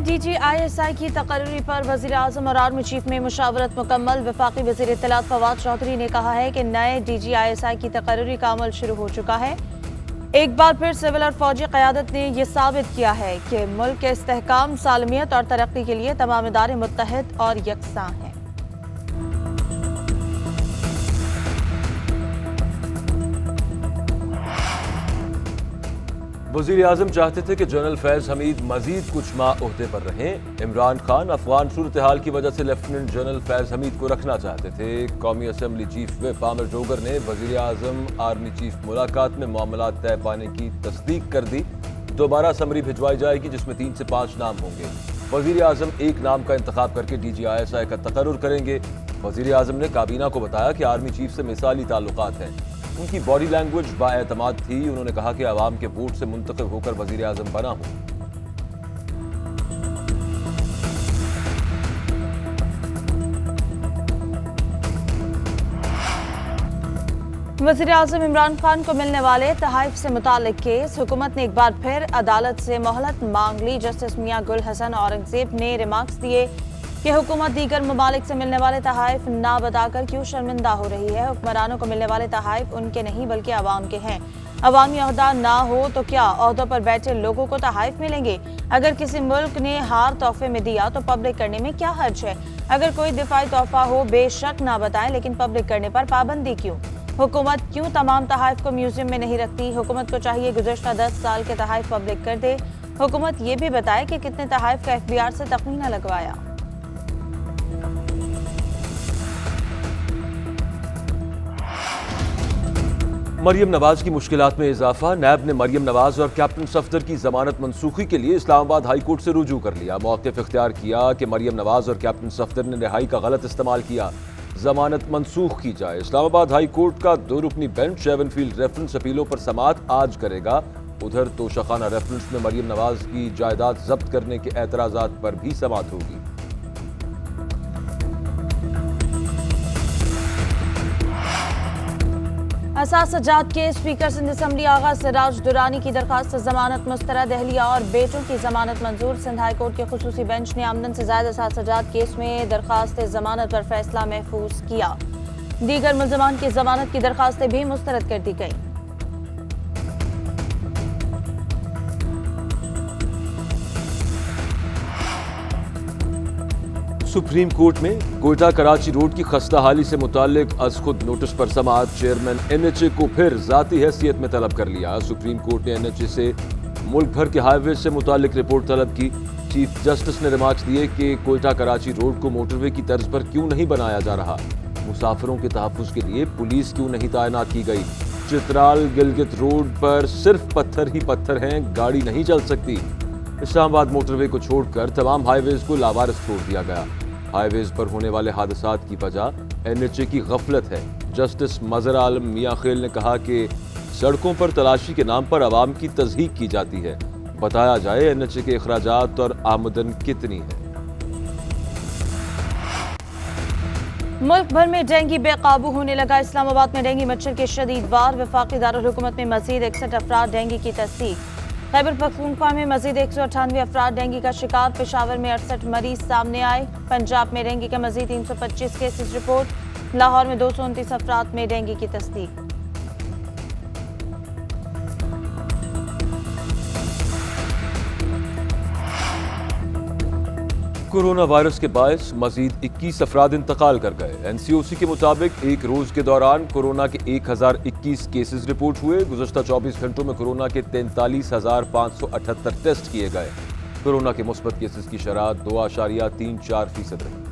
DGISI की तकर्री पर वज़ीर-ए-आज़म और आर्मी चीफ में मुशावरत मुकम्मल। वफाकी वज़ीर इत्तलात फवाद चौधरी ने कहा है कि नए DGISI की तकर्री का अमल शुरू हो चुका है। एक बार फिर सिविल और फौजी क़यादत ने यह साबित किया है कि मुल्क के इस्तेहकाम, सालमियत और तरक्की के लिए तमाम इदारे मुत्तहिद और यकसां हैं। वज़ीर-ए-आज़म चाहते थे कि जनरल फैज़ हमीद मजीद कुछ माह ओहदे पर रहें। इमरान खान अफगान सूरत हाल की वजह से लेफ्टिनेंट जनरल फैज़ हमीद को रखना चाहते थे। कौमी assembly chief whip Aamir Dogar ने वज़ीर-ए-आज़म आर्मी चीफ मुलाकात में मामलात तय पाने की तस्दीक कर दी। दोबारा समरी भिजवाई जाएगी जिसमें 3 से 5 नाम होंगे। वज़ीर-ए-आज़म एक नाम का इंतखाब करके DGISI का तकर्रुर करेंगे। वज़ीर-ए-आज़म ने काबीना को बताया कि आर्मी चीफ से मिसाली ताल्लुकात हैं। उनकी बॉडी लैंग्वेज बाएतमाद थी। उन्होंने कहा कि आवाम के वोट से मुंतखब होकर वज़ीर-ए-आज़म बना हूं। वज़ीर-ए-आज़म इमरान खान को मिलने वाले तहाइफ से मुताल्लिक केस, हुकूमत ने एक बार फिर अदालत से मोहलत मांग ली। जस्टिस मियां गुल हसन औरंगजेब ने रिमार्क्स दिए कि हुकूमत दीगर ममालिक से मिलने वाले तहाइफ ना बताकर क्यों शर्मिंदा हो रही है। हुक्मरानों को मिलने वाले तहाइफ उनके नहीं बल्कि अवाम के हैं। अवामी ओहदा ना हो तो क्या ओहदों पर बैठे लोगों को तहाइफ मिलेंगे? अगर किसी मुल्क ने हार तोहफे में दिया तो पब्लिक करने में क्या हर्ज है? अगर कोई दिफाई तोहफा हो बेशक ना बताएं, लेकिन पब्लिक करने पर पाबंदी क्यों? हुकूमत क्यों तमाम तहाइफ को म्यूजियम में नहीं रखती? हुकूमत को चाहिए गुज़श्ता 10 साल के तहाइफ पब्लिक कर दे। हुकूमत ये भी बताए कि कितने तहाइफ का FBR से तखमीना लगवाया। मरियम नवाज की मुश्किलात में इजाफा। नैब ने मरियम नवाज और कैप्टन सफदर की जमानत मनसूखी के लिए इस्लामाबाद हाई कोर्ट से रुजू कर लिया। मौक़िफ़ इख्तियार किया कि मरियम नवाज और कैप्टन सफदर ने रिहाई का गलत इस्तेमाल किया, जमानत मनसूख की जाए। इस्लामाबाद हाई कोर्ट का 2 रुकनी बेंच शेवनफील्ड रेफरेंस अपीलों पर समाअत आज करेगा। उधर तोशाखाना रेफरेंस में मरियम नवाज की जायदाद जब्त करने के एतराज़ात पर भी समाअत होगी। असास सज्जाद के स्पीकर सिंध असम्बली आगा सिराज दुरानी की दरखास्त जमानत मुस्तरद अहलिया और बेटों की जमानत मंजूर। सिंध हाई कोर्ट के खुसूसी बेंच ने आमदन से ज्यादा असास सज्जाद केस में दरखास्त जमानत पर फैसला महफूज किया। दीगर मुल्ज़मान की जमानत की दरखास्तें भी मुस्तरद कर दी गई। सुप्रीम कोर्ट में कोयटा कराची रोड की खस्ता हाली से मुताल्लिक अज खुद नोटिस पर समाअत। चेयरमैन NHA को फिर जाती हैसियत में तलब कर लिया। सुप्रीम कोर्ट ने NHA से मुल्क भर के हाईवे से मुताल्लिक रिपोर्ट तलब की। चीफ जस्टिस ने रिमार्क्स दिए कि कोयटा कराची रोड को मोटरवे की तर्ज पर क्यों नहीं बनाया जा रहा, मुसाफिरों के तहफ़्फ़ुज़ के लिए पुलिस क्यों नहीं तैनात की गई। चित्राल गिलगित रोड पर सिर्फ पत्थर ही पत्थर हैं, गाड़ी नहीं चल सकती। इस्लामाबाद मोटरवे को छोड़कर तमाम हाईवेज को लावारिस छोड़ दिया गया। हाईवेज पर होने वाले हादसात की वजह NHA की गफलत है। जस्टिस मजहर आलम मियां खेल ने कहा कि सड़कों पर तलाशी के नाम पर आवाम की तज़हीक की जाती है। बताया जाए NHA के अखराजात और आमदन कितनी है। मुल्क भर में डेंगू बेकाबू होने लगा। इस्लामाबाद में डेंगू मच्छर के शदीद वार। वफाकी दारुल हुकूमत में मजीद 61 अफराद डेंगू की तस्दीक। खैबर पख्तूनख्वा में मजीद 198 अफराद डेंगू का शिकार। पेशावर में 68 मरीज सामने आए। पंजाब में डेंगू का मजीद 325 केसेस रिपोर्ट। लाहौर में 229 अफराद में डेंगू की तस्दीक। कोरोना वायरस के बायस मजीद 21 अफराद इंतकाल कर गए। NCOC के मुताबिक एक रोज के दौरान कोरोना के 1021 केसेस रिपोर्ट हुए। गुज़श्ता 24 घंटों में कोरोना के 43,578 टेस्ट किए गए। कोरोना के मुस्बत केसेस की शरह 2.34% रही।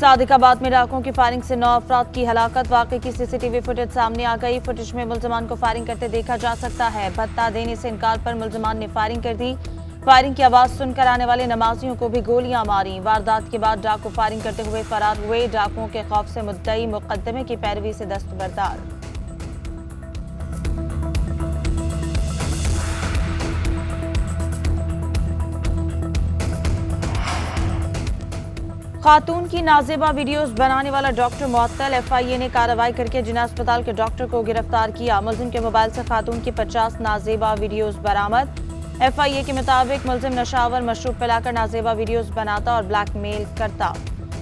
सादिकाबाद में डाकुओं की फायरिंग से 9 अफराद की हलाकत। वाक़े की CCTV फुटेज सामने आ गई। फुटेज में मुल्ज़मान को फायरिंग करते देखा जा सकता है। भत्ता देने से इनकार पर मुल्ज़मान ने फायरिंग कर दी। फायरिंग की आवाज़ सुनकर आने वाले नमाजियों को भी गोलियां मारी। वारदात के बाद डाकू फायरिंग करते हुए फरार हुए। डाकुओं के खौफ से मुद्दई मुकद्दमे की पैरवी से दस्तबरदार। खातून की नाजेबा वीडियोस बनाने वाला डॉक्टर मुअत्तल। एफआईए ने कार्रवाई करके जिना अस्पताल के डॉक्टर को गिरफ्तार किया। मुलजिम के मोबाइल से खातून की 50 नाजेबा वीडियोस बरामद। एफआईए के मुताबिक मुलजिम नशावर मशरूब पिलाकर नाजेबा वीडियोस बनाता और ब्लैकमेल करता।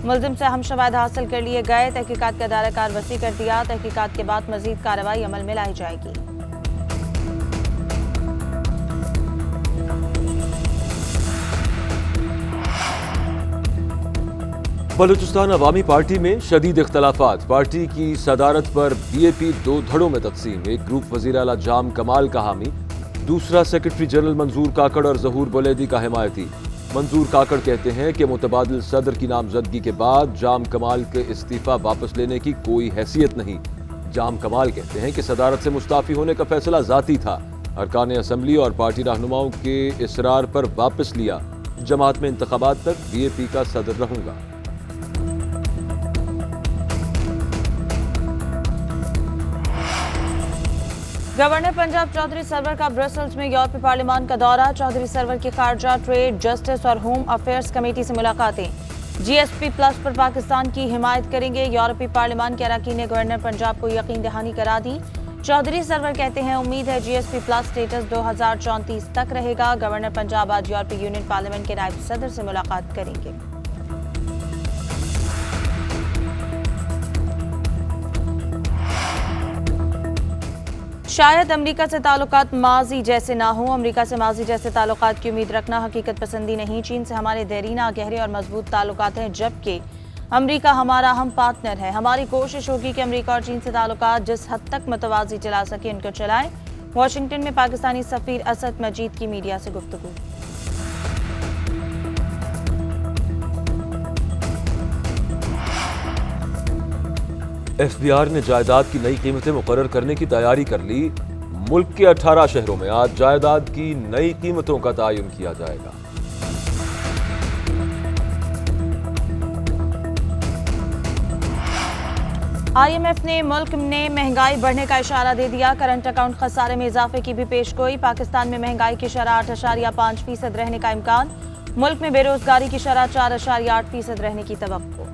मुलजिम से अहम शवाहिद हासिल कर लिए गए। तहकीकात का दायरा वसी कर दिया। तहकीकात के बाद मजीद कार्रवाई अमल में लाई जाएगी। बलूचिस्तान अवामी पार्टी में शदीद इख्तलाफात। पार्टी की सदारत पर बीएपी 2 धड़ों में तकसीम। एक ग्रुप वज़ीर आला जाम कमाल का हामी, दूसरा सेक्रेटरी जनरल मंजूर काकड़ और जहूर बुलैदी का हिमायती। मंजूर काकड़ कहते हैं कि मुतबादिल सदर की नामजदगी के बाद जाम कमाल के इस्तीफा वापस लेने की कोई हैसियत नहीं। जाम कमाल कहते हैं कि सदारत से मुस्ताफी होने का फैसला जाती था। अरकान असम्बली और पार्टी रहनुमाओं के इसरार पर वापस लिया। जमात में इंतखाबात तक बीएपी का सदर रहूंगा। गवर्नर पंजाब चौधरी सरवर का ब्रसल्स में यूरोपीय पार्लियामान का दौरा। चौधरी सरवर की खारजा, ट्रेड, जस्टिस और होम अफेयर्स कमेटी से मुलाकातें। जीएसपी प्लस पर पाकिस्तान की हिमायत करेंगे। यूरोपीय पार्लियामान के अरकान ने गवर्नर पंजाब को यकीन दहानी करा दी। चौधरी सरवर कहते हैं उम्मीद है जीएसपी प्लस स्टेटस 2034 तक रहेगा। गवर्नर पंजाब आज यूरोपीय यूनियन पार्लियामेंट के नायब सदर से मुलाकात करेंगे। शायद अमेरिका से ताल्लुकात माजी जैसे ना हो। अमेरिका से माजी जैसे ताल्लुकात की उम्मीद रखना हकीकत पसंदी नहीं। चीन से हमारे देरीना, गहरे और मजबूत ताल्लुकात हैं, जबकि अमेरिका हमारा अहम पार्टनर है। हमारी कोशिश होगी कि अमेरिका और चीन से ताल्लुकात जिस हद तक मतवाजी चला सके उनको चलाएं। वाशिंगटन में पाकिस्तानी सफीर असद मजीद की मीडिया से गुफ्तगू। एफबीआर ने जायदाद की नई कीमतें मुकर्रर करने की तैयारी कर ली। मुल्क के 18 शहरों में आज जायदाद की नई कीमतों का तयन किया जाएगा। आईएमएफ ने मुल्क में महंगाई बढ़ने का इशारा दे दिया। करंट अकाउंट खसारे में इजाफे की भी पेशगोई। पाकिस्तान में महंगाई की शरह 8.5% रहने का इम्कान। मुल्क में बेरोजगारी की शरह 4.8% रहने की तवक्को।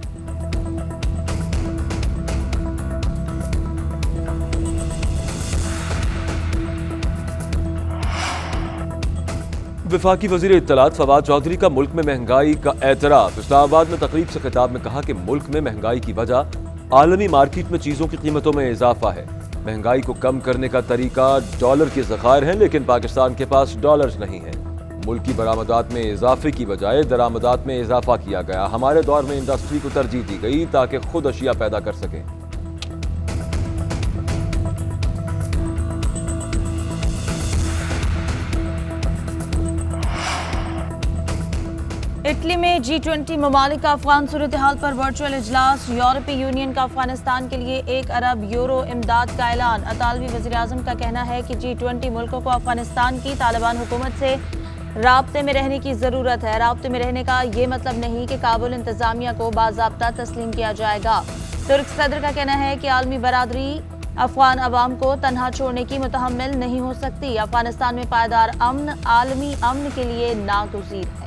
वफाकी वजीर इत्तलात फवाद चौधरी का मुल्क में महंगाई का एतराफ। इस्लामाबाद में तकरीब से खिताब में कहा कि मुल्क में महंगाई की वजह आलमी मार्केट में चीज़ों की कीमतों में इजाफा है। महंगाई को कम करने का तरीका डॉलर के ज़खायर हैं, लेकिन पाकिस्तान के पास डॉलर्स नहीं हैं। मुल्क की बरामदात में इजाफे की बजाय दरामदात में इजाफा किया गया। हमारे दौर में इंडस्ट्री को तरजीह दी गई ताकि खुद अशिया पैदा कर सकें। इटली में G20 ममालिक का अफगान सूरत हाल पर वर्चुअल इजलास। यूरोपीय यूनियन का अफगानिस्तान के लिए 1 अरब यूरो इमदाद का ऐलान। अतालवी वज़ीर-ए-आज़म का कहना है कि G20 मुल्कों को अफगानिस्तान की तालिबान हुकूमत से राब्ते में रहने की ज़रूरत है। राब्ते में रहने का ये मतलब नहीं कि काबुल इंतजामिया को बाज़ाब्ता तस्लीम किया जाएगा। तुर्क सदर का कहना है कि आलमी बरादरी अफगान अवाम को तनहा छोड़ने की मुतहम्मिल नहीं हो सकती। अफगानिस्तान में पायदार अमन आलमी अमन के लिए नागुज़ीर है।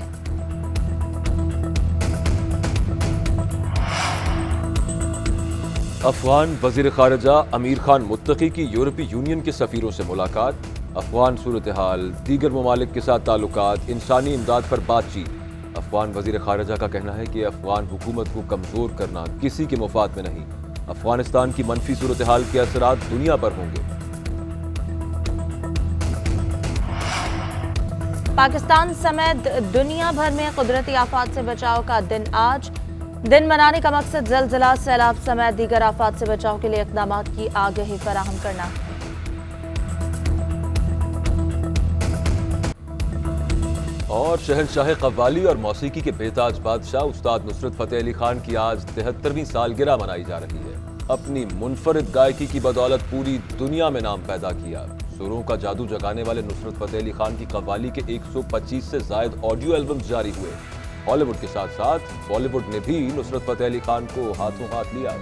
अफगान वज़ीर ख़ारिजा अमीर खान मुत्तकी की यूरोपीय यूनियन के सफ़ीरों से मुलाकात। अफगान सूरत हाल, दीगर ममालिक के साथ ताल्लुकात, इंसानी इमदाद पर बातचीत। अफगान वज़ीर ख़ारिजा का कहना है कि अफगान हुकूमत को कमज़ोर करना किसी के मुफाद में नहीं। अफगानिस्तान की मनफी सूरत हाल के असरात दुनिया पर होंगे। पाकिस्तान समेत दुनिया भर में कुदरती आफात से बचाव का दिन आज। दिन मनाने का मकसद जलजला, सैलाब समेत दीगर आफात से बचाव के लिए इक़दाम की आगाही फराहम करना है। और शहंशाह कव्वाली और मौसीकी के बेताज बादशाह उस्ताद नुसरत फ़तेह अली खान की आज 73वीं सालगिरह मनाई जा रही है। अपनी मुनफरिद गायकी की बदौलत पूरी दुनिया में नाम पैदा किया। सुरों का जादू जगाने वाले नुसरत फ़तेह अली खान की कव्वाली के 125 से ज़ायद ऑडियो एल्बम्स जारी हुए। हॉलीवुड के साथ साथ बॉलीवुड ने भी नुसरत फ़तेह अली खान को हाथों हाथ लिया।